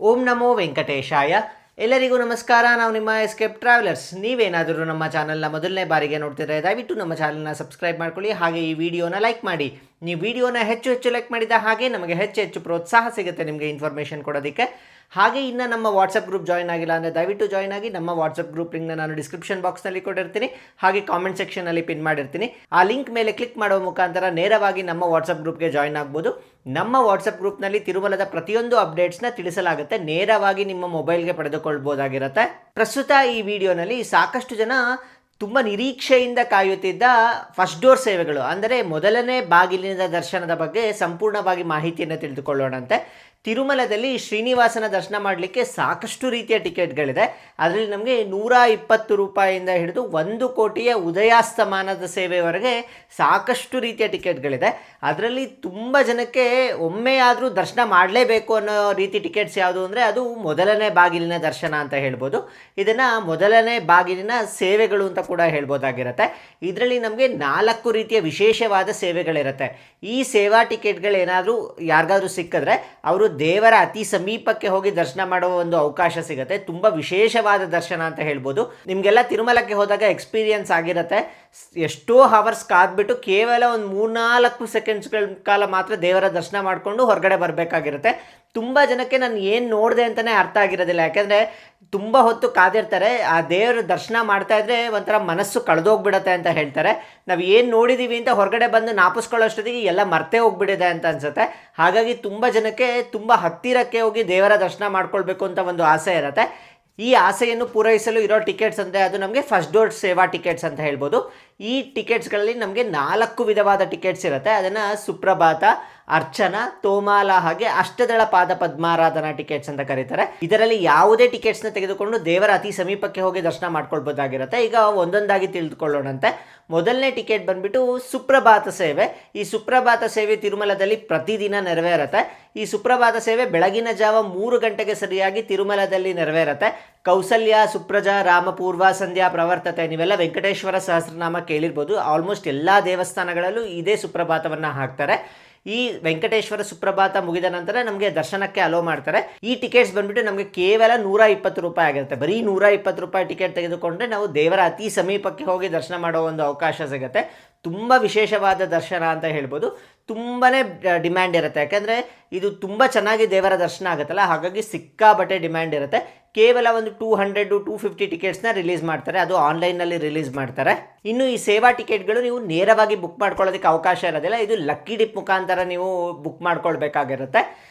ಓಂ ನಮೋ ವೆಂಕಟೇಶಾಯ. ಎಲ್ಲರಿಗೂ ನಮಸ್ಕಾರ. ನಾವು ನಿಮ್ಮ ಎಸ್ಕೇಪ್ ಟ್ರಾವೆಲರ್ಸ್. ನೀವೇನಾದರೂ ನಮ್ಮ ಚಾನಲ್ನ ಮೊದಲನೇ ಬಾರಿಗೆ ನೋಡ್ತಿದ್ರೆ ದಯವಿಟ್ಟು ನಮ್ಮ ಚಾನಲ್ನ ಸಬ್ಸ್ಕ್ರೈಬ್ ಮಾಡ್ಕೊಳ್ಳಿ, ಹಾಗೆ ಈ ವಿಡಿಯೋನ ಲೈಕ್ ಮಾಡಿ. ನೀವು ವಿಡಿಯೋನ ಹೆಚ್ಚು ಲೈಕ್ ಮಾಡಿದ ಹಾಗೆ ನಮಗೆ ಹೆಚ್ಚು ಪ್ರೋತ್ಸಾಹ ಸಿಗುತ್ತೆ ನಿಮಗೆ ಇನ್ಫಾರ್ಮೇಷನ್ ಕೊಡೋದಕ್ಕೆ. ಹಾಗೆ ಇನ್ನು ನಮ್ಮ ವಾಟ್ಸಪ್ ಗ್ರೂಪ್ ಜಾಯ್ನ್ ಆಗಿಲ್ಲ ಅಂದರೆ ದಯವಿಟ್ಟು ಜಾಯ್ನ್ ಆಗಿ. ನಮ್ಮ ವಾಟ್ಸಪ್ ಗ್ರೂಪ್ ಲಿಂಕ್ನ ನಾನು ಡಿಸ್ಕ್ರಿಪ್ಷನ್ ಬಾಕ್ಸ್ನಲ್ಲಿ ಕೊಟ್ಟಿರ್ತೀನಿ, ಹಾಗೆ ಕಾಮೆಂಟ್ ಸೆಕ್ಷನಲ್ಲಿ ಪಿನ್ ಮಾಡಿರ್ತೀನಿ. ಆ ಲಿಂಕ್ ಮೇಲೆ ಕ್ಲಿಕ್ ಮಾಡುವ ಮುಖಾಂತರ ನೇರವಾಗಿ ನಮ್ಮ ವಾಟ್ಸಪ್ ಗ್ರೂಪ್ಗೆ ಜಾಯ್ನ್ ಆಗ್ಬೋದು. ನಮ್ಮ ವಾಟ್ಸಪ್ ಗ್ರೂಪ್ನಲ್ಲಿ ತಿರುಮಲದ ಪ್ರತಿಯೊಂದು ಅಪ್ಡೇಟ್ಸ್ನ ತಿಳಿಸಲಾಗುತ್ತೆ, ನೇರವಾಗಿ ನಿಮ್ಮ ಮೊಬೈಲ್ಗೆ ಪಡೆದುಕೊಳ್ಬೋದಾಗಿರುತ್ತೆ. ಪ್ರಸ್ತುತ ಈ ವಿಡಿಯೋನಲ್ಲಿ ಸಾಕಷ್ಟು ಜನ ತುಂಬ ನಿರೀಕ್ಷೆಯಿಂದ ಕಾಯುತ್ತಿದ್ದ ಫಸ್ಟ್ ಡೋರ್ ಸೇವೆಗಳು, ಅಂದರೆ ಮೊದಲನೇ ಬಾಗಿಲಿನ ದರ್ಶನದ ಬಗ್ಗೆ ಸಂಪೂರ್ಣವಾಗಿ ಮಾಹಿತಿಯನ್ನು ತಿಳಿದುಕೊಳ್ಳೋಣಂತೆ. ತಿರುಮಲದಲ್ಲಿ ಶ್ರೀನಿವಾಸನ ದರ್ಶನ ಮಾಡಲಿಕ್ಕೆ ಸಾಕಷ್ಟು ರೀತಿಯ ಟಿಕೆಟ್ಗಳಿದೆ. ಅದರಲ್ಲಿ ನಮಗೆ 120 ರೂಪಾಯಿಯಿಂದ ಹಿಡಿದು 1 ಕೋಟಿಯ ಉದಯಾಸ್ತಮಾನದ ಸೇವೆಯವರೆಗೆ ಸಾಕಷ್ಟು ರೀತಿಯ ಟಿಕೆಟ್ಗಳಿದೆ. ಅದರಲ್ಲಿ ತುಂಬ ಜನಕ್ಕೆ ಒಮ್ಮೆಯಾದರೂ ದರ್ಶನ ಮಾಡಲೇಬೇಕು ಅನ್ನೋ ರೀತಿ ಟಿಕೆಟ್ಸ್ ಯಾವುದು ಅಂದರೆ ಅದು ಮೊದಲನೇ ಬಾಗಿಲಿನ ದರ್ಶನ ಅಂತ ಹೇಳ್ಬೋದು. ಇದನ್ನು ಮೊದಲನೇ ಬಾಗಿಲಿನ ಸೇವೆಗಳು ಅಂತ ಕೂಡ ಹೇಳ್ಬೋದಾಗಿರುತ್ತೆ. ಇದರಲ್ಲಿ ನಮಗೆ 4 ರೀತಿಯ ವಿಶೇಷವಾದ ಸೇವೆಗಳಿರುತ್ತೆ. ಈ ಸೇವಾ ಟಿಕೆಟ್ಗಳೇನಾದರೂ ಯಾರಿಗಾದ್ರೂ ಸಿಕ್ಕಿದ್ರೆ ಅವರು ದೇವರ ಅತಿ ಸಮೀಪಕ್ಕೆ ಹೋಗಿ ದರ್ಶನ ಮಾಡುವ ಒಂದು ಅವಕಾಶ ಸಿಗುತ್ತೆ. ತುಂಬ ವಿಶೇಷವಾದ ದರ್ಶನ ಅಂತ ಹೇಳ್ಬೋದು. ನಿಮಗೆಲ್ಲ ತಿರುಮಲಕ್ಕೆ ಹೋದಾಗ ಎಕ್ಸ್ಪೀರಿಯನ್ಸ್ ಆಗಿರುತ್ತೆ. ಎಷ್ಟೋ ಹವರ್ಸ್ ಕಾದ್ಬಿಟ್ಟು ಕೇವಲ ಒಂದು 3-4 ಸೆಕೆಂಡ್ಸ್ಗಳ ಕಾಲ ಮಾತ್ರ ದೇವರ ದರ್ಶನ ಮಾಡಿಕೊಂಡು ಹೊರಗಡೆ ಬರಬೇಕಾಗಿರುತ್ತೆ. ತುಂಬ ಜನಕ್ಕೆ ನಾನು ಏನು ನೋಡಿದೆ ಅಂತಲೇ ಅರ್ಥ ಆಗಿರೋದಿಲ್ಲ, ಯಾಕೆಂದರೆ ತುಂಬ ಹೊತ್ತು ಕಾದಿರ್ತಾರೆ. ಆ ದೇವರ ದರ್ಶನ ಮಾಡ್ತಾಯಿದ್ರೆ ಒಂಥರ ಮನಸ್ಸು ಕಳೆದೋಗ್ಬಿಡುತ್ತೆ ಅಂತ ಹೇಳ್ತಾರೆ. ನಾವು ಏನು ನೋಡಿದ್ದೀವಿ ಅಂತ ಹೊರಗಡೆ ಬಂದು ನಾಪಿಸ್ಕೊಳ್ಳೋಷ್ಟೊತ್ತಿಗೆ ಎಲ್ಲ ಮರ್ತೇ ಹೋಗ್ಬಿಟ್ಟಿದೆ ಅಂತ ಅನಿಸುತ್ತೆ. ಹಾಗಾಗಿ ತುಂಬ ಜನಕ್ಕೆ ತುಂಬ ಹತ್ತಿರಕ್ಕೆ ಹೋಗಿ ದೇವರ ದರ್ಶನ ಮಾಡ್ಕೊಳ್ಬೇಕು ಅಂತ ಒಂದು ಆಸೆ ಇರುತ್ತೆ. ಈ ಆಸೆಯನ್ನು ಪೂರೈಸಲು ಇರೋ ಟಿಕೆಟ್ಸ್ ಅಂದರೆ ಅದು ನಮಗೆ ಫಸ್ಟ್ ಡೋರ್ ಸೇವಾ ಟಿಕೆಟ್ಸ್ ಅಂತ ಹೇಳ್ಬೋದು. ಈ ಟಿಕೆಟ್ಸ್ಗಳಲ್ಲಿ ನಮಗೆ 4 ವಿಧವಾದ ಟಿಕೆಟ್ಸ್ ಇರುತ್ತೆ. ಅದನ್ನು ಸುಪ್ರಭಾತ, ಅರ್ಚನಾ, ತೋಮಾಲ ಹಾಗೆ ಅಷ್ಟದಳ ಪಾದ ಪದ್ಮಾರಾಧನಾ ಟಿಕೆಟ್ಸ್ ಅಂತ ಕರೀತಾರೆ. ಇದರಲ್ಲಿ ಯಾವುದೇ ಟಿಕೆಟ್ಸ್ನ ತೆಗೆದುಕೊಂಡು ದೇವರ ಅತಿ ಸಮೀಪಕ್ಕೆ ಹೋಗಿ ದರ್ಶನ ಮಾಡ್ಕೊಳ್ಬೋದಾಗಿರುತ್ತೆ. ಈಗ ಒಂದೊಂದಾಗಿ ತಿಳಿದುಕೊಳ್ಳೋಣಂತೆ. ಮೊದಲನೇ ಟಿಕೆಟ್ ಬಂದ್ಬಿಟ್ಟು ಸುಪ್ರಭಾತ ಸೇವೆ. ಈ ಸುಪ್ರಭಾತ ಸೇವೆ ತಿರುಮಲದಲ್ಲಿ ಪ್ರತಿದಿನ ನೆರವೇರುತ್ತೆ. ಈ ಸುಪ್ರಭಾತ ಸೇವೆ ಬೆಳಗಿನ ಜಾವ 3 ಗಂಟೆಗೆ ಸರಿಯಾಗಿ ತಿರುಮಲದಲ್ಲಿ ನೆರವೇರುತ್ತೆ. ಕೌಸಲ್ಯ, ಸುಪ್ರಜಾ, ರಾಮಪೂರ್ವ, ಸಂಧ್ಯಾ, ಪ್ರವರ್ತತೆ, ನೀವೆಲ್ಲ ವೆಂಕಟೇಶ್ವರ ಸಹಸ್ರನಾಮ ಕೇಳಿರ್ಬೋದು. ಆಲ್ಮೋಸ್ಟ್ ಎಲ್ಲ ದೇವಸ್ಥಾನಗಳಲ್ಲೂ ಇದೇ ಸುಪ್ರಭಾತವನ್ನು ಹಾಕ್ತಾರೆ. ಈ ವೆಂಕಟೇಶ್ವರ ಸುಪ್ರಭಾತ ಮುಗಿದ ನಂತರ ನಮಗೆ ದರ್ಶನಕ್ಕೆ ಅಲೋ ಮಾಡ್ತಾರೆ. ಈ ಟಿಕೆಟ್ಸ್ ಬಂದ್ಬಿಟ್ಟು ನಮಗೆ ಕೇವಲ 120 ರೂಪಾಯಿ ಆಗಿರುತ್ತೆ. ಬರೀ 120 ರೂಪಾಯಿ ಟಿಕೆಟ್ ತೆಗೆದುಕೊಂಡ್ರೆ ನಾವು ದೇವರ ಅತಿ ಸಮೀಪಕ್ಕೆ ಹೋಗಿ ದರ್ಶನ ಮಾಡೋ ಒಂದು ಅವಕಾಶ ಸಿಗುತ್ತೆ. ತುಂಬ ವಿಶೇಷವಾದ ದರ್ಶನ ಅಂತ ಹೇಳ್ಬೋದು. ತುಂಬಾ ಡಿಮ್ಯಾಂಡ್ ಇರುತ್ತೆ, ಯಾಕೆಂದರೆ ಇದು ತುಂಬ ಚೆನ್ನಾಗಿ ದೇವರ ದರ್ಶನ ಆಗುತ್ತಲ್ಲ, ಹಾಗಾಗಿ ಸಿಕ್ಕಾಬಟ್ಟೆ ಡಿಮ್ಯಾಂಡ್ ಇರುತ್ತೆ. ಕೇವಲ ಒಂದು 200-250 ಟಿಕೆಟ್ಸ್ನ ರಿಲೀಸ್ ಮಾಡ್ತಾರೆ, ಅದು ಆನ್ಲೈನಲ್ಲಿ ರಿಲೀಸ್ ಮಾಡ್ತಾರೆ. ಇನ್ನು ಈ ಸೇವಾ ಟಿಕೆಟ್ಗಳು ನೀವು ನೇರವಾಗಿ ಬುಕ್ ಮಾಡ್ಕೊಳ್ಳೋದಕ್ಕೆ ಅವಕಾಶ ಇರೋದಿಲ್ಲ. ಇದು ಲಕ್ಕಿ ಡಿಪ್ ಮುಖಾಂತರ ನೀವು ಬುಕ್ ಮಾಡ್ಕೊಳ್ಬೇಕಾಗಿರುತ್ತೆ.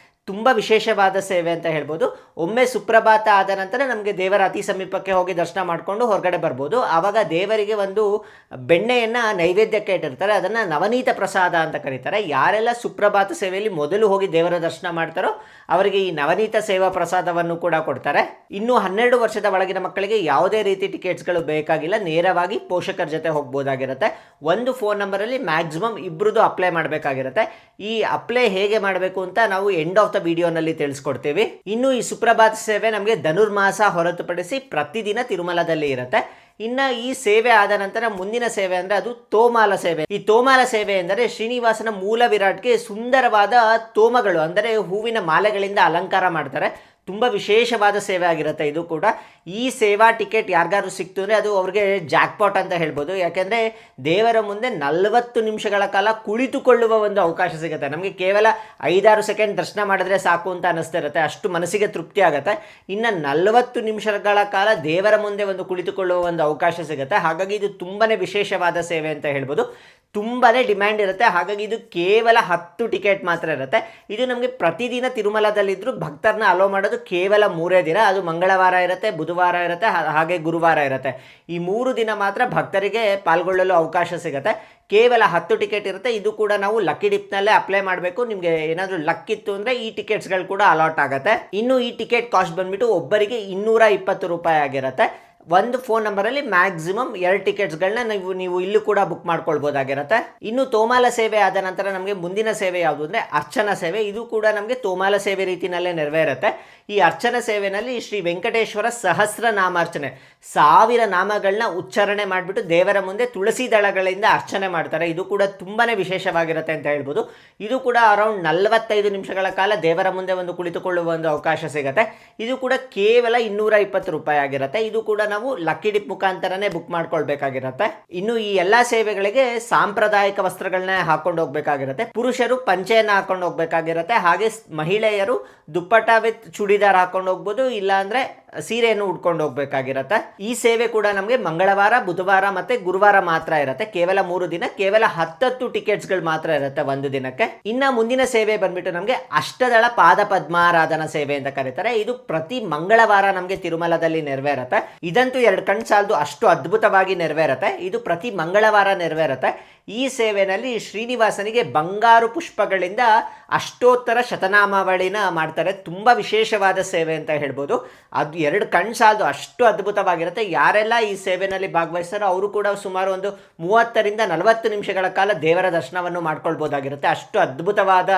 ತುಂಬ ವಿಶೇಷವಾದ ಸೇವೆ ಅಂತ ಹೇಳ್ಬೋದು. ಒಮ್ಮೆ ಸುಪ್ರಭಾತ ಆದ ನಂತರ ನಮಗೆ ದೇವರ ಅತಿ ಸಮೀಪಕ್ಕೆ ಹೋಗಿ ದರ್ಶನ ಮಾಡಿಕೊಂಡು ಹೊರಗಡೆ ಬರ್ಬೋದು. ಆವಾಗ ದೇವರಿಗೆ ಒಂದು ಬೆಣ್ಣೆಯನ್ನು ನೈವೇದ್ಯಕ್ಕೆ ಇಟ್ಟಿರ್ತಾರೆ, ಅದನ್ನು ನವನೀತ ಪ್ರಸಾದ ಅಂತ ಕರೀತಾರೆ. ಯಾರೆಲ್ಲ ಸುಪ್ರಭಾತ ಸೇವೆಯಲ್ಲಿ ಮೊದಲು ಹೋಗಿ ದೇವರ ದರ್ಶನ ಮಾಡ್ತಾರೋ ಅವರಿಗೆ ಈ ನವನೀತ ಸೇವಾ ಪ್ರಸಾದವನ್ನು ಕೂಡ ಕೊಡ್ತಾರೆ. ಇನ್ನು 12 ವರ್ಷದ ಒಳಗಿನ ಮಕ್ಕಳಿಗೆ ಯಾವುದೇ ರೀತಿ ಟಿಕೆಟ್ಸ್ಗಳು ಬೇಕಾಗಿಲ್ಲ, ನೇರವಾಗಿ ಪೋಷಕರ ಜೊತೆ ಹೋಗ್ಬೋದಾಗಿರುತ್ತೆ. ಒಂದು ಫೋನ್ ನಂಬರಲ್ಲಿ ಮ್ಯಾಕ್ಸಿಮಮ್ 2 ಅಪ್ಲೈ ಮಾಡಬೇಕಾಗಿರುತ್ತೆ. ಈ ಅಪ್ಲೈ ಹೇಗೆ ಮಾಡಬೇಕು ಅಂತ ನಾವು ಎಂಡ್ ಆಫ್ ದ ವಿಡಿಯೋನಲ್ಲಿ ತಿಳಿಸ್ಕೊಡ್ತೀವಿ. ಇನ್ನು ಈ ಸುಪ್ರಭಾತ ಸೇವೆ ನಮಗೆ ಧನುರ್ಮಾಸ ಹೊರತುಪಡಿಸಿ ಪ್ರತಿದಿನ ತಿರುಮಲದಲ್ಲಿ ಇರುತ್ತೆ. ಇನ್ನು ಈ ಸೇವೆ ಆದ ನಂತರ ಮುಂದಿನ ಸೇವೆ ಅಂದರೆ ಅದು ತೋಮಾಲ ಸೇವೆ. ಈ ತೋಮಾಲ ಸೇವೆ ಎಂದರೆ ಶ್ರೀನಿವಾಸನ ಮೂಲ ವಿರಾಟ್ಗೆ ಸುಂದರವಾದ ತೋಮಗಳು ಅಂದರೆ ಹೂವಿನ ಮಾಲೆಗಳಿಂದ ಅಲಂಕಾರ ಮಾಡ್ತಾರೆ. ತುಂಬ ವಿಶೇಷವಾದ ಸೇವೆ ಆಗಿರುತ್ತೆ ಇದು ಕೂಡ. ಈ ಸೇವಾ ಟಿಕೆಟ್ ಯಾರಿಗಾದ್ರೂ ಸಿಕ್ತು ಅಂದರೆ ಅದು ಅವ್ರಿಗೆ ಜಾಕ್ಪಾಟ್ ಅಂತ ಹೇಳ್ಬೋದು, ಯಾಕೆಂದರೆ ದೇವರ ಮುಂದೆ 40 ನಿಮಿಷಗಳ ಕಾಲ ಕುಳಿತುಕೊಳ್ಳುವ ಒಂದು ಅವಕಾಶ ಸಿಗುತ್ತೆ. ನಮಗೆ ಕೇವಲ 5-6 ಸೆಕೆಂಡ್ ದರ್ಶನ ಮಾಡಿದ್ರೆ ಸಾಕು ಅಂತ ಅನ್ನಿಸ್ತಿರುತ್ತೆ, ಅಷ್ಟು ಮನಸ್ಸಿಗೆ ತೃಪ್ತಿ ಆಗುತ್ತೆ. ಇನ್ನು 40 ನಿಮಿಷಗಳ ಕಾಲ ದೇವರ ಮುಂದೆ ಒಂದು ಕುಳಿತುಕೊಳ್ಳುವ ಒಂದು ಅವಕಾಶ ಸಿಗುತ್ತೆ. ಹಾಗಾಗಿ ಇದು ತುಂಬಾ ವಿಶೇಷವಾದ ಸೇವೆ ಅಂತ ಹೇಳ್ಬೋದು. ತುಂಬಾ ಡಿಮ್ಯಾಂಡ್ ಇರುತ್ತೆ. ಹಾಗಾಗಿ ಇದು ಕೇವಲ 10 ಟಿಕೆಟ್ ಮಾತ್ರ ಇರುತ್ತೆ. ಇದು ನಮಗೆ ಪ್ರತಿದಿನ ತಿರುಮಲದಲ್ಲಿದ್ದರೂ ಭಕ್ತರನ್ನ ಅಲೋ ಮಾಡೋದು ಕೇವಲ 3 ದಿನ. ಅದು ಮಂಗಳವಾರ ಇರುತ್ತೆ, ಬುಧವಾರ ಇರುತ್ತೆ, ಹಾಗೆ ಗುರುವಾರ ಇರುತ್ತೆ. ಈ 3 ದಿನ ಮಾತ್ರ ಭಕ್ತರಿಗೆ ಪಾಲ್ಗೊಳ್ಳಲು ಅವಕಾಶ ಸಿಗುತ್ತೆ. ಕೇವಲ 10 ಟಿಕೆಟ್ ಇರುತ್ತೆ. ಇದು ಕೂಡ ನಾವು ಲಕ್ಕಿ ಡಿಪ್ನಲ್ಲೇ ಅಪ್ಲೈ ಮಾಡಬೇಕು. ನಿಮಗೆ ಏನಾದರೂ ಲಕ್ ಇತ್ತು ಅಂದರೆ ಈ ಟಿಕೆಟ್ಸ್ಗಳು ಕೂಡ ಅಲಾಟ್ ಆಗುತ್ತೆ. ಇನ್ನು ಈ ಟಿಕೆಟ್ ಕಾಸ್ಟ್ ಬಂದುಬಿಟ್ಟು ಒಬ್ಬರಿಗೆ 220 ರೂಪಾಯಿ ಆಗಿರುತ್ತೆ. ಒಂದು ಫೋನ್ ನಂಬರಲ್ಲಿ ಮ್ಯಾಕ್ಸಿಮಮ್ 2 ಟಿಕೆಟ್ಸ್ಗಳನ್ನ ನೀವು ಇಲ್ಲೂ ಕೂಡ ಬುಕ್ ಮಾಡ್ಕೊಳ್ಬೋದಾಗಿರುತ್ತೆ. ಇನ್ನು ತೋಮಾಲ ಸೇವೆ ಆದ ನಂತರ ನಮಗೆ ಮುಂದಿನ ಸೇವೆ ಯಾವುದು ಅಂದರೆ ಅರ್ಚನಾ ಸೇವೆ. ಇದು ಕೂಡ ನಮಗೆ ತೋಮಾಲ ಸೇವೆ ರೀತಿಯಲ್ಲೇ ನೆರವೇರುತ್ತೆ. ಈ ಅರ್ಚನಾ ಸೇವೆಯಲ್ಲಿ ಶ್ರೀ ವೆಂಕಟೇಶ್ವರ ಸಹಸ್ರ ನಾಮಾರ್ಚನೆ 1000 ನಾಮಗಳನ್ನ ಉಚ್ಚಾರಣೆ ಮಾಡಿಬಿಟ್ಟು ದೇವರ ಮುಂದೆ ತುಳಸಿ ದಳಗಳಿಂದ ಅರ್ಚನೆ ಮಾಡ್ತಾರೆ. ಇದು ಕೂಡ ತುಂಬಾ ವಿಶೇಷವಾಗಿರುತ್ತೆ ಅಂತ ಹೇಳ್ಬೋದು. ಇದು ಕೂಡ ಅರೌಂಡ್ 45 ನಿಮಿಷಗಳ ಕಾಲ ದೇವರ ಮುಂದೆ ಒಂದು ಕುಳಿತುಕೊಳ್ಳುವ ಒಂದು ಅವಕಾಶ ಸಿಗುತ್ತೆ. ಇದು ಕೂಡ ಕೇವಲ 220 ರೂಪಾಯಿ ಆಗಿರುತ್ತೆ. ಇದು ಕೂಡ ನಾವು ಲಕ್ಕಿ ಡಿಪ್ ಮುಖಾಂತರನೇ ಬುಕ್ ಮಾಡ್ಕೊಳ್ಬೇಕಾಗಿರುತ್ತೆ. ಇನ್ನು ಈ ಎಲ್ಲಾ ಸೇವೆಗಳಿಗೆ ಸಾಂಪ್ರದಾಯಿಕ ವಸ್ತ್ರಗಳನ್ನ ಹಾಕೊಂಡು ಹೋಗ್ಬೇಕಾಗಿರುತ್ತೆ. ಪುರುಷರು ಪಂಚೆಯನ್ನ ಹಾಕೊಂಡು ಹೋಗ್ಬೇಕಾಗಿರುತ್ತೆ. ಹಾಗೆ ಮಹಿಳೆಯರು ದುಪ್ಪಟ್ಟ ವಿತ್ ಚೂಡಿದಾರ್ ಹಾಕೊಂಡು ಹೋಗ್ಬೋದು, ಇಲ್ಲ ಅಂದ್ರೆ ಸೀರೆಯನ್ನು ಉಟ್ಕೊಂಡು ಹೋಗ್ಬೇಕಾಗಿರುತ್ತೆ. ಈ ಸೇವೆ ಕೂಡ ನಮಗೆ ಮಂಗಳವಾರ, ಬುಧವಾರ ಮತ್ತೆ ಗುರುವಾರ ಮಾತ್ರ ಇರುತ್ತೆ. ಕೇವಲ 3 ದಿನ, ಕೇವಲ 10 ಟಿಕೆಟ್ಸ್ಗಳು ಮಾತ್ರ ಇರುತ್ತೆ ಒಂದು ದಿನಕ್ಕೆ. ಇನ್ನ ಮುಂದಿನ ಸೇವೆ ಬಂದ್ಬಿಟ್ಟು ನಮಗೆ ಅಷ್ಟದಳ ಪಾದ ಪದ್ಮಾರಾಧನಾ ಸೇವೆ ಅಂತ ಕರೀತಾರೆ. ಇದು ಪ್ರತಿ ಮಂಗಳವಾರ ನಮಗೆ ತಿರುಮಲದಲ್ಲಿ ನೆರವೇರುತ್ತೆ. ಇದಂತೂ 2 ಕಣ್ಣು ಸಾಲದು, ಅಷ್ಟು ಅದ್ಭುತವಾಗಿ ನೆರವೇರುತ್ತೆ. ಇದು ಪ್ರತಿ ಮಂಗಳವಾರ ನೆರವೇರುತ್ತೆ. ಈ ಸೇವೆಯಲ್ಲಿ ಶ್ರೀನಿವಾಸನಿಗೆ ಬಂಗಾರು ಪುಷ್ಪಗಳಿಂದ ಅಷ್ಟೋತ್ತರ ಶತನಾಮಾವಳಿನ ಮಾಡ್ತಾರೆ. ತುಂಬ ವಿಶೇಷವಾದ ಸೇವೆ ಅಂತ ಹೇಳ್ಬೋದು. ಅದು 2 ಕಣ್ಣು ಸಾಲದು, ಅಷ್ಟು ಅದ್ಭುತವಾಗಿರುತ್ತೆ. ಯಾರೆಲ್ಲ ಈ ಸೇವೆಯಲ್ಲಿ ಭಾಗವಹಿಸ್ತಾರೋ ಅವರು ಕೂಡ ಸುಮಾರು ಒಂದು 30ರಿಂದ 40 ನಿಮಿಷಗಳ ಕಾಲ ದೇವರ ದರ್ಶನವನ್ನು ಮಾಡ್ಕೊಳ್ಬೋದಾಗಿರುತ್ತೆ. ಅಷ್ಟು ಅದ್ಭುತವಾದ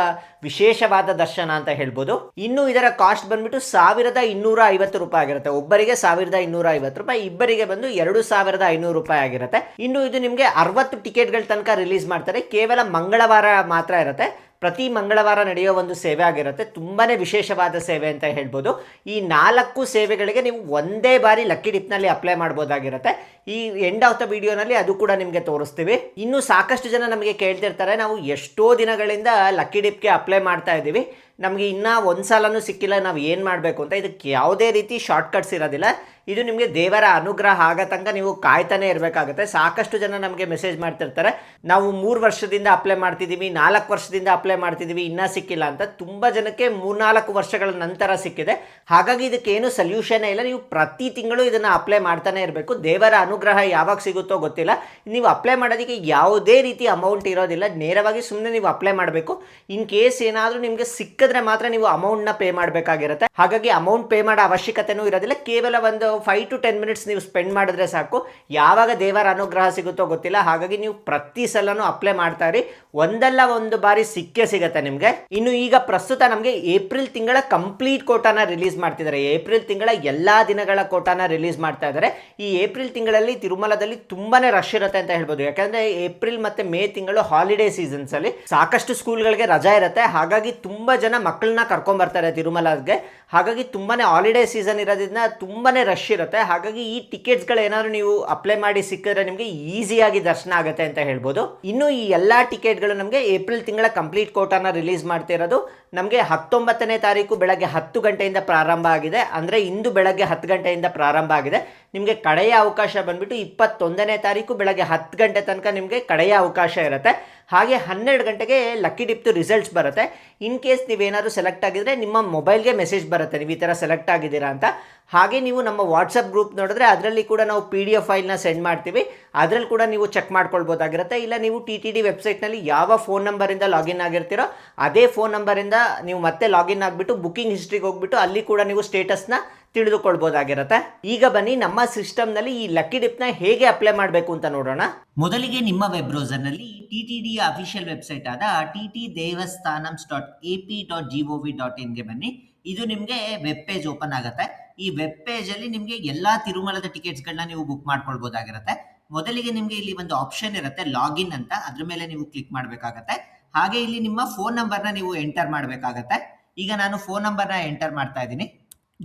ವಿಶೇಷವಾದ ದರ್ಶನ ಅಂತ ಹೇಳ್ಬೋದು. ಇನ್ನು ಇದರ ಕಾಸ್ಟ್ ಬಂದ್ಬಿಟ್ಟು 1250 ರೂಪಾಯಿ ಆಗಿರುತ್ತೆ. ಒಬ್ಬರಿಗೆ 1250 ರೂಪಾಯಿ, ಇಬ್ಬರಿಗೆ ಬಂದು 2500 ರೂಪಾಯಿ ಆಗಿರುತ್ತೆ. ಇನ್ನು ಇದು ನಿಮಗೆ 60 ಟಿಕೆಟ್ಗಳ ತನಕ ರಿಲೀಸ್ ಮಾಡ್ತಾರೆ. ಕೇವಲ ಮಂಗಳವಾರ ಮಾತ್ರ ಇರುತ್ತೆ. ಪ್ರತಿ ಮಂಗಳವಾರ ನಡೆಯೋ ಒಂದು ಸೇವೆ ಆಗಿರುತ್ತೆ. ತುಂಬಾ ವಿಶೇಷವಾದ ಸೇವೆ ಅಂತ ಹೇಳ್ಬೋದು. ಈ 4 ಸೇವೆಗಳಿಗೆ ನೀವು ಒಂದೇ ಬಾರಿ ಲಕ್ಕಿ ಡಿಪ್ನಲ್ಲಿ ಅಪ್ಲೈ ಮಾಡ್ಬೋದಾಗಿರುತ್ತೆ. ಈ ಎಂಡ್ ಆಫ್ ದ ವಿಡಿಯೋನಲ್ಲಿ ಅದು ಕೂಡ ನಿಮಗೆ ತೋರಿಸ್ತೀವಿ. ಇನ್ನು ಸಾಕಷ್ಟು ಜನ ನಮಗೆ ಕೇಳ್ತಿರ್ತಾರೆ, ನಾವು ಎಷ್ಟೋ ದಿನಗಳಿಂದ ಲಕ್ಕಿ ಡಿಪ್ಗೆ ಅಪ್ಲೈ ಮಾಡ್ತಾ ಇದ್ದೀವಿ, ನಮಗೆ ಇನ್ನೂ ಒಂದು ಸಲನೂ ಸಿಕ್ಕಿಲ್ಲ, ನಾವು ಏನು ಮಾಡಬೇಕು ಅಂತ. ಇದಕ್ಕೆ ಯಾವುದೇ ರೀತಿ ಶಾರ್ಟ್ಕಟ್ಸ್ ಇರೋದಿಲ್ಲ. ಇದು ನಿಮಗೆ ದೇವರ ಅನುಗ್ರಹ ಆಗ ತನಕ ನೀವು ಕಾಯ್ತಾನೆ ಇರಬೇಕಾಗುತ್ತೆ. ಸಾಕಷ್ಟು ಜನ ನಮಗೆ ಮೆಸೇಜ್ ಮಾಡ್ತಿರ್ತಾರೆ, ನಾವು 3 ವರ್ಷದಿಂದ ಅಪ್ಲೈ ಮಾಡ್ತಿದ್ದೀವಿ, 4 ವರ್ಷದಿಂದ ಅಪ್ಲೈ ಮಾಡ್ತಿದ್ದೀವಿ, ಇನ್ನೂ ಸಿಕ್ಕಿಲ್ಲ ಅಂತ. ತುಂಬ ಜನಕ್ಕೆ 3-4 ವರ್ಷಗಳ ನಂತರ ಸಿಕ್ಕಿದೆ. ಹಾಗಾಗಿ ಇದಕ್ಕೇನು ಸೊಲ್ಯೂಷನ್ನೇ ಇಲ್ಲ. ನೀವು ಪ್ರತಿ ತಿಂಗಳು ಇದನ್ನು ಅಪ್ಲೈ ಮಾಡ್ತಾನೆ ಇರಬೇಕು. ದೇವರ ಅನುಗ್ರಹ ಯಾವಾಗ ಸಿಗುತ್ತೋ ಗೊತ್ತಿಲ್ಲ. ನೀವು ಅಪ್ಲೈ ಮಾಡೋದಕ್ಕೆ ಯಾವುದೇ ರೀತಿ ಅಮೌಂಟ್ ಇರೋದಿಲ್ಲ. ನೇರವಾಗಿ ಸುಮ್ಮನೆ ನೀವು ಅಪ್ಲೈ ಮಾಡಬೇಕು. ಇನ್ ಕೇಸ್ ಏನಾದರೂ ನಿಮಗೆ ಸಿಕ್ಕಿದ್ರೆ ಮಾತ್ರ ನೀವು ಅಮೌಂಟ್ನ ಪೇ ಮಾಡಬೇಕಾಗಿರುತ್ತೆ. ಹಾಗಾಗಿ ಅಮೌಂಟ್ ಪೇ ಮಾಡೋ ಅವಶ್ಯಕತೆನೂ ಇರೋದಿಲ್ಲ. ಕೇವಲ ಒಂದು 5 to 10 ಮಿನಿಟ್ಸ್ ನೀವು ಸ್ಪೆಂಡ್ ಮಾಡಿದ್ರೆ ಸಾಕು. ಯಾವಾಗ ದೇವರ ಅನುಗ್ರಹ ಸಿಗುತ್ತೋ ಗೊತ್ತಿಲ್ಲ. ಹಾಗಾಗಿ ನೀವು ಪ್ರತಿ ಸಲನೂ ಅಪ್ಲೈ ಮಾಡ್ತಾ ಇರಿ, ಒಂದಲ್ಲ ಒಂದು ಬಾರಿ ಸಿಕ್ಕೇ ಸಿಗುತ್ತೆ ನಿಮಗೆ. ಇನ್ನು ಈಗ ಪ್ರಸ್ತುತ ನಮಗೆ ಏಪ್ರಿಲ್ ತಿಂಗಳ ಕಂಪ್ಲೀಟ್ ಕೋಟಾನ ರಿಲೀಸ್ ಮಾಡ್ತಿದ್ದಾರೆ. ಏಪ್ರಿಲ್ ತಿಂಗಳ ಎಲ್ಲಾ ದಿನಗಳ ಕೋಟಾನ ರಿಲೀಸ್ ಮಾಡ್ತಾ ಇದ್ದಾರೆ. ಈ ಏಪ್ರಿಲ್ ತಿಂಗಳಲ್ಲಿ ತಿರುಮಲದಲ್ಲಿ ತುಂಬಾನೇ ರಶ್ ಇರುತ್ತೆ ಅಂತ ಹೇಳ್ಬೋದು. ಯಾಕಂದ್ರೆ ಏಪ್ರಿಲ್ ಮತ್ತೆ ಮೇ ತಿಂಗಳು ಹಾಲಿಡೇ ಸೀಸನ್ಸ್ ಅಲ್ಲಿ ಸಾಕಷ್ಟು ಸ್ಕೂಲ್ಗಳಿಗೆ ರಜಾ ಇರುತ್ತೆ. ಹಾಗಾಗಿ ತುಂಬಾ ಜನ ಮಕ್ಕಳನ್ನ ಕರ್ಕೊಂಡ್ ಬರ್ತಾರೆ ತಿರುಮಲಗೆ. ಹಾಗಾಗಿ ತುಂಬಾನೇ ಹಾಲಿಡೇ ಸೀಸನ್ ಇರೋದ್ರಿಂದ ತುಂಬಾನೇ ರಶ್ ಇರುತ್ತೆ. ಹಾಗಾಗಿ ಈ ಟಿಕೆಟ್ಸ್ಗಳು ಏನಾದ್ರು ನೀವು ಅಪ್ಲೈ ಮಾಡಿ ಸಿಕ್ಕಿದ್ರೆ ನಿಮಗೆ ಈಸಿಯಾಗಿ ದರ್ಶನ ಆಗುತ್ತೆ ಅಂತ ಹೇಳ್ಬೋದು. ಇನ್ನು ಈ ಎಲ್ಲಾ ಟಿಕೆಟ್ಗಳು ನಮಗೆ ಏಪ್ರಿಲ್ ತಿಂಗಳ ಕಂಪ್ಲೀಟ್ ಕೋಟಾನ ರಿಲೀಸ್ ಮಾಡ್ತಿರೋದು ನಮಗೆ 19ನೇ ತಾರೀಕು ಬೆಳಗ್ಗೆ 10 ಗಂಟೆಯಿಂದ ಪ್ರಾರಂಭ ಆಗಿದೆ. ಅಂದರೆ ಇಂದು ಬೆಳಗ್ಗೆ 10 ಗಂಟೆಯಿಂದ ಪ್ರಾರಂಭ ಆಗಿದೆ. ನಿಮಗೆ ಕಡೆಯ ಅವಕಾಶ ಬಂದ್ಬಿಟ್ಟು 21ನೇ ತಾರೀಕು ಬೆಳಗ್ಗೆ 10 ಗಂಟೆ ತನಕ ನಿಮಗೆ ಕಡೆಯ ಅವಕಾಶ ಇರುತ್ತೆ. ಹಾಗೆ 12 ಗಂಟೆಗೆ ಲಕ್ಕಿ ಡಿಪ್ದು ರಿಸಲ್ಟ್ಸ್ ಬರುತ್ತೆ. ಇನ್ ಕೇಸ್ ನೀವೇನಾದರೂ ಸೆಲೆಕ್ಟ್ ಆಗಿದ್ರೆ ನಿಮ್ಮ ಮೊಬೈಲ್ಗೆ ಮೆಸೇಜ್ ಬರುತ್ತೆ, ನೀವು ಈ ಥರ ಸೆಲೆಕ್ಟ್ ಆಗಿದ್ದೀರಾ ಅಂತ. ಹಾಗೆ ನೀವು ನಮ್ಮ ವಾಟ್ಸಪ್ ಗ್ರೂಪ್ ನೋಡಿದ್ರೆ ಅದರಲ್ಲಿ ಕೂಡ ನಾವು PDF ಫೈಲ್ನ ಸೆಂಡ್ ಮಾಡ್ತೀವಿ. ಅದರಲ್ಲಿ ಕೂಡ ನೀವು ಚೆಕ್ ಮಾಡ್ಕೊಳ್ಬೋದಾಗಿರುತ್ತೆ. ಇಲ್ಲ ನೀವು TTD ವೆಬ್ಸೈಟ್ನಲ್ಲಿ ಯಾವ ಫೋನ್ ನಂಬರಿಂದ ಲಾಗಿನ್ ಆಗಿರ್ತೀರೋ ಅದೇ ಫೋನ್ ನಂಬರಿಂದ ನೀವು ಮತ್ತೆ ಲಾಗಿನ್ ಆಗಿಬಿಟ್ಟು ಬುಕಿಂಗ್ ಹಿಸ್ಟ್ರಿಗೆ ಹೋಗ್ಬಿಟ್ಟು ಅಲ್ಲಿ ಕೂಡ ನೀವು ಸ್ಟೇಟಸ್ನ ತಿಳಿದುಕೊಳ್ಬೋದಾಗಿರುತ್ತೆ. ಈಗ ಬನ್ನಿ ನಮ್ಮ ಸಿಸ್ಟಮ್ನಲ್ಲಿ ಈ ಲಕ್ಕಿ ಡಿಪ್ನ ಹೇಗೆ ಅಪ್ಲೈ ಮಾಡಬೇಕು ಅಂತ ನೋಡೋಣ. ಮೊದಲಿಗೆ ನಿಮ್ಮ ವೆಬ್ ಬ್ರೌಸರ್ನಲ್ಲಿ TTD ಅಫಿಷಿಯಲ್ ವೆಬ್ಸೈಟ್ ಆದ ttdevastanam.ap.gov.in ಗೆ ಬನ್ನಿ. ಇದು ನಿಮಗೆ ವೆಬ್ ಪೇಜ್ ಓಪನ್ ಆಗುತ್ತೆ. ಈ ವೆಬ್ ಪೇಜಲ್ಲಿ ನಿಮಗೆ ಎಲ್ಲಾ ತಿರುಮಲದ ಟಿಕೆಟ್ಸ್ಗಳನ್ನ ನೀವು ಬುಕ್ ಮಾಡ್ಕೊಳ್ಬೋದಾಗಿರುತ್ತೆ. ಮೊದಲಿಗೆ ನಿಮಗೆ ಇಲ್ಲಿ ಒಂದು ಆಪ್ಷನ್ ಇರುತ್ತೆ ಲಾಗಿನ್ ಅಂತ, ಅದ್ರ ಮೇಲೆ ನೀವು ಕ್ಲಿಕ್ ಮಾಡಬೇಕಾಗತ್ತೆ. ಹಾಗೆ ಇಲ್ಲಿ ನಿಮ್ಮ ಫೋನ್ ನಂಬರ್ನ ನೀವು ಎಂಟರ್ ಮಾಡಬೇಕಾಗತ್ತೆ. ಈಗ ನಾನು ಫೋನ್ ನಂಬರ್ನ ಎಂಟರ್ ಮಾಡ್ತಾ ಇದ್ದೀನಿ.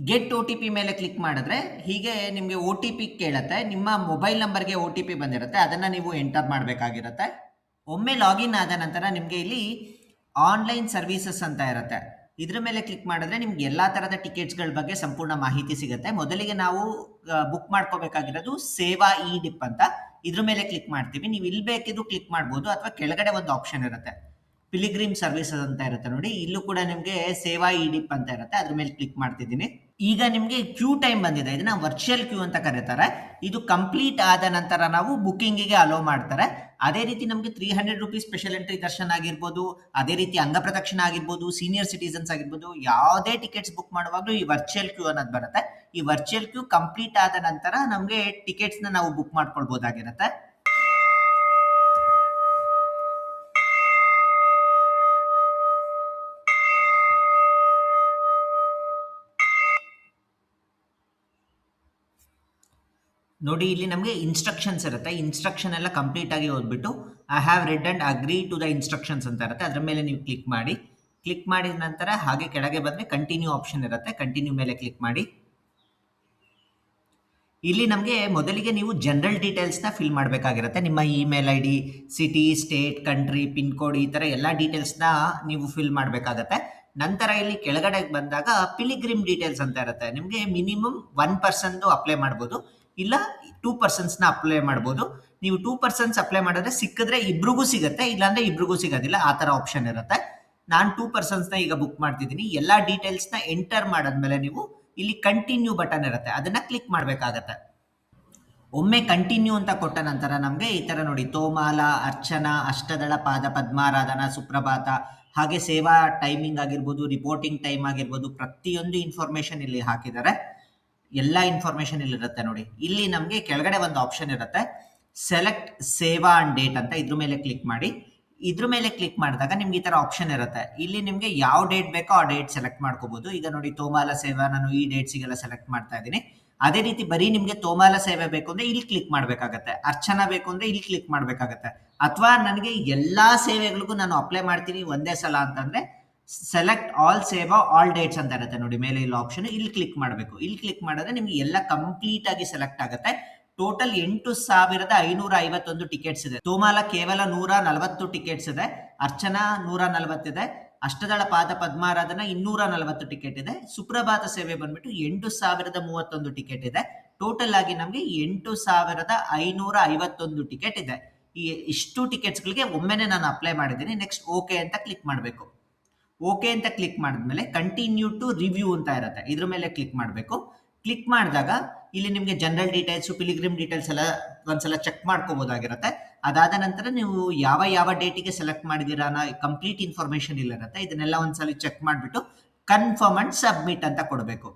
ಗೆಟ್ OTP ಮೇಲೆ ಕ್ಲಿಕ್ ಮಾಡಿದ್ರೆ ಹೀಗೆ ನಿಮಗೆ OTP ಕೇಳುತ್ತೆ. ನಿಮ್ಮ ಮೊಬೈಲ್ ನಂಬರ್ಗೆ OTP ಬಂದಿರುತ್ತೆ, ಅದನ್ನು ನೀವು ಎಂಟರ್ ಮಾಡಬೇಕಾಗಿರುತ್ತೆ. ಒಮ್ಮೆ ಲಾಗಿನ್ ಆದ ನಂತರ ನಿಮಗೆ ಇಲ್ಲಿ ಆನ್ಲೈನ್ ಸರ್ವೀಸಸ್ ಅಂತ ಇರುತ್ತೆ. ಇದ್ರ ಮೇಲೆ ಕ್ಲಿಕ್ ಮಾಡಿದ್ರೆ ನಿಮ್ಗೆ ಎಲ್ಲ ಥರದ ಟಿಕೆಟ್ಸ್ಗಳ ಬಗ್ಗೆ ಸಂಪೂರ್ಣ ಮಾಹಿತಿ ಸಿಗುತ್ತೆ. ಮೊದಲಿಗೆ ನಾವು ಬುಕ್ ಮಾಡ್ಕೋಬೇಕಾಗಿರೋದು ಸೇವಾ ಇ ಡಿಪ್ ಅಂತ. ಇದ್ರ ಮೇಲೆ ಕ್ಲಿಕ್ ಮಾಡ್ತೀವಿ. ನೀವು ಇಲ್ಲಿ ಬೇಕಿದ್ರು ಕ್ಲಿಕ್ ಮಾಡ್ಬೋದು, ಅಥವಾ ಕೆಳಗಡೆ ಒಂದು ಆಪ್ಷನ್ ಇರುತ್ತೆ ಪಿಲಿಗ್ರಿಮ್ ಸರ್ವಿಸಸ್ ಅಂತ ಇರುತ್ತೆ ನೋಡಿ, ಇಲ್ಲೂ ಕೂಡ ನಿಮಗೆ ಸೇವಾ ಇ ಡಿಪ್ ಅಂತ ಇರುತ್ತೆ. ಅದ್ರ ಮೇಲೆ ಕ್ಲಿಕ್ ಮಾಡ್ತಿದ್ದೀನಿ. ಈಗ ನಿಮಗೆ ಕ್ಯೂ ಟೈಮ್ ಬಂದಿದೆ, ಇದನ್ನ ವರ್ಚುವಲ್ ಕ್ಯೂ ಅಂತ ಕರೀತಾರೆ. ಇದು ಕಂಪ್ಲೀಟ್ ಆದ ನಂತರ ನಾವು ಬುಕ್ಕಿಂಗಿಗೆ ಅಲೋ ಮಾಡ್ತಾರೆ. ಅದೇ ರೀತಿ ನಮಗೆ 300 ರುಪೀಸ್ ಸ್ಪೆಷಲ್ ಎಂಟ್ರಿ ದರ್ಶನ ಆಗಿರ್ಬೋದು, ಅದೇ ರೀತಿ ಅಂಗಪ್ರದಕ್ಷಿಣ ಆಗಿರ್ಬೋದು, ಸೀನಿಯರ್ ಸಿಟಿಸನ್ಸ್ ಆಗಿರ್ಬೋದು, ಯಾವುದೇ ಟಿಕೆಟ್ಸ್ ಬುಕ್ ಮಾಡುವಾಗಲೂ ಈ ವರ್ಚುವಲ್ ಕ್ಯೂ ಅನ್ನೋದು ಬರುತ್ತೆ. ಈ ವರ್ಚುವಲ್ ಕ್ಯೂ ಕಂಪ್ಲೀಟ್ ಆದ ನಂತರ ನಮಗೆ ಟಿಕೆಟ್ಸ್ನ ನಾವು ಬುಕ್ ಮಾಡ್ಕೊಳ್ಬೋದಾಗಿರುತ್ತೆ. ನೋಡಿ, ಇಲ್ಲಿ ನಮಗೆ ಇನ್ಸ್ಟ್ರಕ್ಷನ್ಸ್ ಇರುತ್ತೆ. ಇನ್ಸ್ಟ್ರಕ್ಷನ್ ಎಲ್ಲ ಕಂಪ್ಲೀಟ್ ಆಗಿ ಓದ್ಬಿಟ್ಟು I have read and agree to the instructions ಅಂತ ಇರುತ್ತೆ. ಅದರ ಮೇಲೆ ನೀವು ಕ್ಲಿಕ್ ಮಾಡಿ. ಕ್ಲಿಕ್ ಮಾಡಿದ ನಂತರ ಹಾಗೆ ಕೆಳಗೆ ಬಂದರೆ ಕಂಟಿನ್ಯೂ ಆಪ್ಷನ್ ಇರುತ್ತೆ. ಕಂಟಿನ್ಯೂ ಮೇಲೆ ಕ್ಲಿಕ್ ಮಾಡಿ. ಇಲ್ಲಿ ನಮಗೆ ಮೊದಲಿಗೆ ನೀವು ಜನರಲ್ ಡೀಟೇಲ್ಸ್ನ ಫಿಲ್ ಮಾಡಬೇಕಾಗಿರುತ್ತೆ. ನಿಮ್ಮ email I D, city, state, country, pin code, ಈ ಥರ ಎಲ್ಲ ಡೀಟೇಲ್ಸ್ನ ನೀವು ಫಿಲ್ ಮಾಡಬೇಕಾಗತ್ತೆ. ನಂತರ ಇಲ್ಲಿ ಕೆಳಗಡೆ ಬಂದಾಗ ಪಿಲಿಗ್ರಿಮ್ ಡೀಟೇಲ್ಸ್ ಅಂತ ಇರುತ್ತೆ. ನಿಮಗೆ ಮಿನಿಮಮ್ 1 ಪರ್ಸನ್ದು ಅಪ್ಲೈ ಮಾಡ್ಬೋದು, ಇಲ್ಲ 2 ಪರ್ಸನ್ಸ್ನ ಅಪ್ಲೈ ಮಾಡ್ಬೋದು. ನೀವು 2 ಪರ್ಸನ್ಸ್ ಅಪ್ಲೈ ಮಾಡಿದ್ರೆ ಸಿಕ್ಕಿದ್ರೆ ಇಬ್ರಿಗೂ ಸಿಗುತ್ತೆ, ಇಲ್ಲಾಂದ್ರೆ ಇಬ್ರಿಗೂ ಸಿಗೋದಿಲ್ಲ, ಆ ಥರ ಆಪ್ಷನ್ ಇರುತ್ತೆ. ನಾನು 2 ಪರ್ಸನ್ಸ್ನ ಈಗ ಬುಕ್ ಮಾಡ್ತಿದ್ದೀನಿ. ಎಲ್ಲ ಡೀಟೇಲ್ಸ್ನ ಎಂಟರ್ ಮಾಡಾದ್ಮೇಲೆ ನೀವು ಇಲ್ಲಿ ಕಂಟಿನ್ಯೂ ಬಟನ್ ಇರುತ್ತೆ, ಅದನ್ನ ಕ್ಲಿಕ್ ಮಾಡಬೇಕಾಗತ್ತೆ. ಒಮ್ಮೆ ಕಂಟಿನ್ಯೂ ಅಂತ ಕೊಟ್ಟ ನಂತರ ನಮಗೆ ಈ ಥರ ನೋಡಿ, ತೋಮಾಲ, ಅರ್ಚನಾ, ಅಷ್ಟದಳ ಪಾದ ಪದ್ಮಾರಾಧನಾ, ಸುಪ್ರಭಾತ, ಹಾಗೆ ಸೇವಾ ಟೈಮಿಂಗ್ ಆಗಿರ್ಬೋದು, ರಿಪೋರ್ಟಿಂಗ್ ಟೈಮ್ ಆಗಿರ್ಬೋದು, ಪ್ರತಿಯೊಂದು ಇನ್ಫಾರ್ಮೇಶನ್ ಇಲ್ಲಿ ಹಾಕಿದ್ದಾರೆ. ಎಲ್ಲ ಇನ್ಫಾರ್ಮೇಶನ್ ಇಲ್ಲಿ ಇರುತ್ತೆ ನೋಡಿ. ಇಲ್ಲಿ ನಮಗೆ ಕೆಳಗಡೆ ಒಂದು ಆಪ್ಷನ್ ಇರುತ್ತೆ, ಸೆಲೆಕ್ಟ್ ಸೇವಾ ಅಂಡ್ ಡೇಟ್ ಅಂತ. ಇದ್ರ ಮೇಲೆ ಕ್ಲಿಕ್ ಮಾಡಿ. ಇದ್ರ ಮೇಲೆ ಕ್ಲಿಕ್ ಮಾಡಿದಾಗ ನಿಮ್ಗೆ ಈ ತರ ಆಪ್ಷನ್ ಇರುತ್ತೆ. ಇಲ್ಲಿ ನಿಮ್ಗೆ ಯಾವ ಡೇಟ್ ಬೇಕೋ ಆ ಡೇಟ್ ಸೆಲೆಕ್ಟ್ ಮಾಡ್ಕೋಬಹುದು. ಈಗ ನೋಡಿ, ತೋಮಾಲ ಸೇವಾ ನಾನು ಈ ಡೇಟ್ಸಿಗೆಲ್ಲ ಸೆಲೆಕ್ಟ್ ಮಾಡ್ತಾ ಇದ್ದೀನಿ. ಅದೇ ರೀತಿ ಬರೀ ನಿಮ್ಗೆ ತೋಮಾಲ ಸೇವೆ ಬೇಕು ಅಂದ್ರೆ ಇಲ್ಲಿ ಕ್ಲಿಕ್ ಮಾಡ್ಬೇಕಾಗತ್ತೆ, ಅರ್ಚನಾ ಬೇಕು ಅಂದ್ರೆ ಇಲ್ಲಿ ಕ್ಲಿಕ್ ಮಾಡ್ಬೇಕಾಗತ್ತೆ. ಅಥವಾ ನನಗೆ ಎಲ್ಲಾ ಸೇವೆಗಳಿಗೂ ನಾನು ಅಪ್ಲೈ ಮಾಡ್ತೀನಿ ಒಂದೇ ಸಲ ಅಂತಂದ್ರೆ ಸೆಲೆಕ್ಟ್ ಆಲ್ ಸೇವಾ ಆಲ್ ಡೇಟ್ಸ್ ಅಂತ ಇರುತ್ತೆ ನೋಡಿ, ಮೇಲೆ ಇಲ್ಲ ಆಪ್ಷನ್, ಇಲ್ಲಿ ಕ್ಲಿಕ್ ಮಾಡಬೇಕು. ಇಲ್ಲಿ ಕ್ಲಿಕ್ ಮಾಡಿದ್ರೆ ನಿಮ್ಗೆ ಎಲ್ಲ ಕಂಪ್ಲೀಟ್ ಆಗಿ ಸೆಲೆಕ್ಟ್ ಆಗುತ್ತೆ. ಟೋಟಲ್ 8,551 ಟಿಕೆಟ್ಸ್ ಇದೆ. ತೋಮಾಲ ಕೇವಲ 140 ಟಿಕೆಟ್ಸ್ ಇದೆ, ಅರ್ಚನಾ 140 ಇದೆ, ಅಷ್ಟದಳ ಪಾದ ಪದ್ಮಾರಾಧನ 240 ಟಿಕೆಟ್ ಇದೆ, ಸುಪ್ರಭಾತ ಸೇವೆ ಬಂದ್ಬಿಟ್ಟು 8,031 ಟಿಕೆಟ್ ಇದೆ. ಟೋಟಲ್ ಆಗಿ ನಮಗೆ 8,551 ಟಿಕೆಟ್ ಇದೆ. ಈ ಇಷ್ಟು ಟಿಕೆಟ್ಸ್ಗಳಿಗೆ ಒಮ್ಮೆನೆ ನಾನು ಅಪ್ಲೈ ಮಾಡಿದ್ದೀನಿ. ನೆಕ್ಸ್ಟ್ ಓಕೆ ಅಂತ ಕ್ಲಿಕ್ ಮಾಡಬೇಕು. ಓಕೆ ಅಂತ ಕ್ಲಿಕ್ ಮಾಡಿದ್ಮೇಲೆ ಕಂಟಿನ್ಯೂ ಟು ರಿವ್ಯೂ ಅಂತ ಇರುತ್ತೆ, ಇದ್ರ ಮೇಲೆ ಕ್ಲಿಕ್ ಮಾಡಬೇಕು. ಕ್ಲಿಕ್ ಮಾಡಿದಾಗ ಇಲ್ಲಿ ನಿಮಗೆ ಜನರಲ್ ಡೀಟೇಲ್ಸ್, ಪಿಲಿಗ್ರಿಮ್ ಡೀಟೇಲ್ಸ್ ಎಲ್ಲ ಒಂದ್ಸಲ ಚೆಕ್ ಮಾಡ್ಕೋಬಹುದಾಗಿರುತ್ತೆ. ಅದಾದ ನಂತರ ನೀವು ಯಾವ ಡೇಟಿಗೆ ಸೆಲೆಕ್ಟ್ ಮಾಡಿದ್ದೀರಾ ಅನ್ನೋ ಕಂಪ್ಲೀಟ್ ಇನ್ಫಾರ್ಮೇಶನ್ ಇಲ್ಲಿರುತ್ತೆ. ಇದನ್ನೆಲ್ಲ ಒಂದ್ಸಲ ಚೆಕ್ ಮಾಡಿಬಿಟ್ಟು ಕನ್ಫರ್ಮ್ ಅಂಡ್ ಸಬ್ಮಿಟ್ ಅಂತ ಕೊಡಬೇಕು.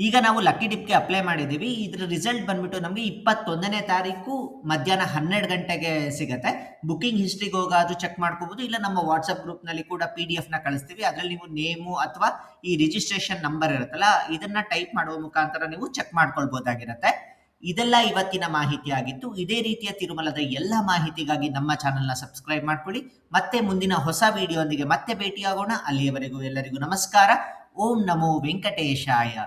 ಈಗ ನಾವು ಲಕ್ಕಿ ಡಿಪ್ಗೆ ಅಪ್ಲೈ ಮಾಡಿದ್ದೀವಿ. ಇದ್ರ ರಿಸಲ್ಟ್ ಬಂದ್ಬಿಟ್ಟು ನಮಗೆ 21ನೇ ತಾರೀಕು ಮಧ್ಯಾಹ್ನ 12 ಗಂಟೆಗೆ ಸಿಗುತ್ತೆ. ಬುಕಿಂಗ್ ಹಿಸ್ಟ್ರಿಗೆ ಹೋಗಾದ್ರೂ ಚೆಕ್ ಮಾಡ್ಕೋಬಹುದು, ಇಲ್ಲ ನಮ್ಮ ವಾಟ್ಸಪ್ ಗ್ರೂಪ್ನಲ್ಲಿ ಕೂಡ PDF ನ ಕಳಿಸ್ತೀವಿ. ಅದರಲ್ಲಿ ನೀವು ನೇಮು ಅಥವಾ ಈ ರಿಜಿಸ್ಟ್ರೇಷನ್ ನಂಬರ್ ಇರುತ್ತಲ್ಲ, ಇದನ್ನ ಟೈಪ್ ಮಾಡುವ ಮುಖಾಂತರ ನೀವು ಚೆಕ್ ಮಾಡ್ಕೊಳ್ಬಹುದಾಗಿರುತ್ತೆ. ಇದೆಲ್ಲ ಇವತ್ತಿನ ಮಾಹಿತಿ ಆಗಿತ್ತು. ಇದೇ ರೀತಿಯ ತಿರುಮಲದ ಎಲ್ಲ ಮಾಹಿತಿಗಾಗಿ ನಮ್ಮ ಚಾನೆಲ್ನ ಸಬ್ಸ್ಕ್ರೈಬ್ ಮಾಡ್ಕೊಳ್ಳಿ. ಮತ್ತೆ ಮುಂದಿನ ಹೊಸ ವಿಡಿಯೋ ಒಂದಿಗೆ ಮತ್ತೆ ಭೇಟಿಯಾಗೋಣ. ಅಲ್ಲಿಯವರೆಗೂ ಎಲ್ಲರಿಗೂ ನಮಸ್ಕಾರ. ಓಂ ನಮೋ ವೆಂಕಟೇಶಾಯ.